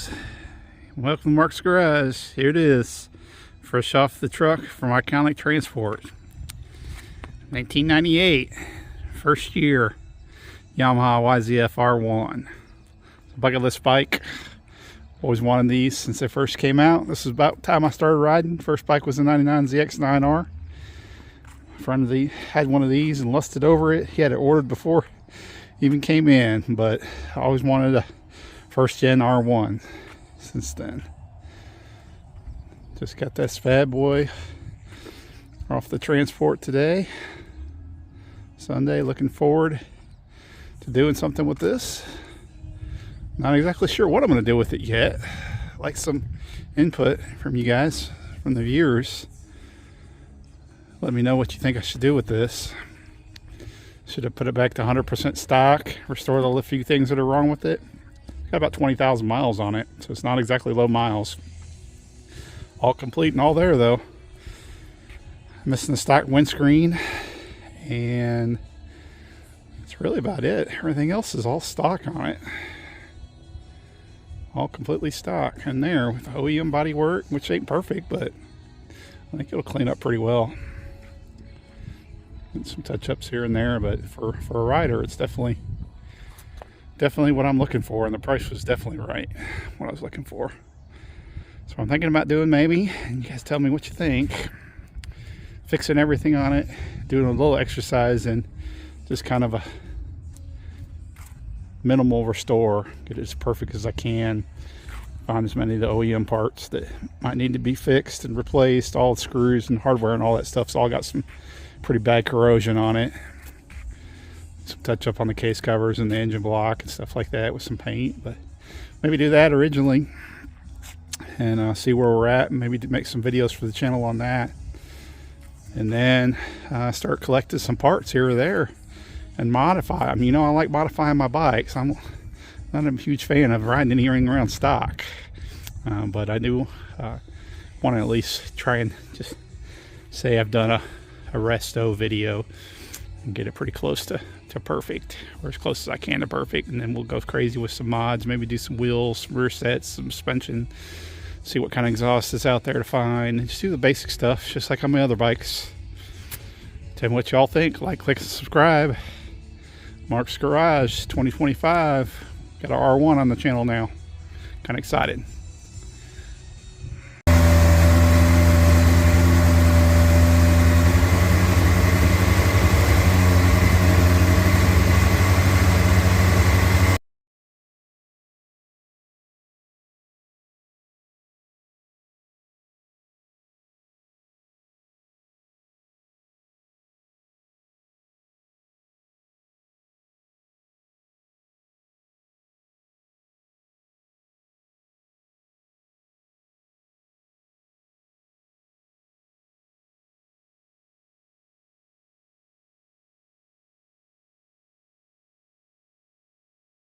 guys, welcome to Marc's Garage. Here it is, fresh off the truck from Iconic Transport. 1998, first year Yamaha YZF-R1. Bucket list bike. Always wanted these since they first came out. This is about the time I started riding. First bike was a 99 ZX9R. A friend of the had one of these and lusted over it. He had it ordered before it even came in, but I always wanted a first gen R1 since then. Just got this bad boy off the transport today, Sunday. Looking forward to doing something with this. Not exactly sure what I'm going to do with it yet. I'd like some input from you guys, from the viewers. Let me know what you think I should do with this. Should have put it back to 100% stock, restore the few things that are wrong with it. Got about 20,000 miles on it, so it's not exactly low miles. All complete and all there though. Missing the stock windscreen, and that's really about it. Everything else is all stock on it. All completely stock in there with the OEM bodywork, which ain't perfect, but I think it'll clean up pretty well. And some touch-ups here and there, but for a rider, it's definitely what I'm looking for, and the price was definitely right, what I was looking for. So I'm thinking about doing maybe, and you guys tell me what you think, fixing everything on it, doing a little exercise, and just kind of a minimal restore, get it as perfect as I can, find as many of the OEM parts that might need to be fixed and replaced. All the screws and hardware and all that stuff's all got some pretty bad corrosion on it. Some touch up on the case covers and the engine block and stuff like that with some paint, but maybe do that originally and see where we're at, and maybe make some videos for the channel on that, and then start collecting some parts here or there and modify them. You know, I like modifying my bikes. I'm not a huge fan of riding anything around stock, but I do want to at least try and just say I've done a resto video and get it pretty close to perfect, or as close as I can to perfect, and then we'll go crazy with some mods, maybe do some wheels, some rear sets, some suspension, see what kind of exhaust is out there to find, and just do the basic stuff just like on my other bikes. Tell me what y'all think. Like, click, and subscribe. Marc's Garage 2025. Got an R1 on the channel now. Kind of excited.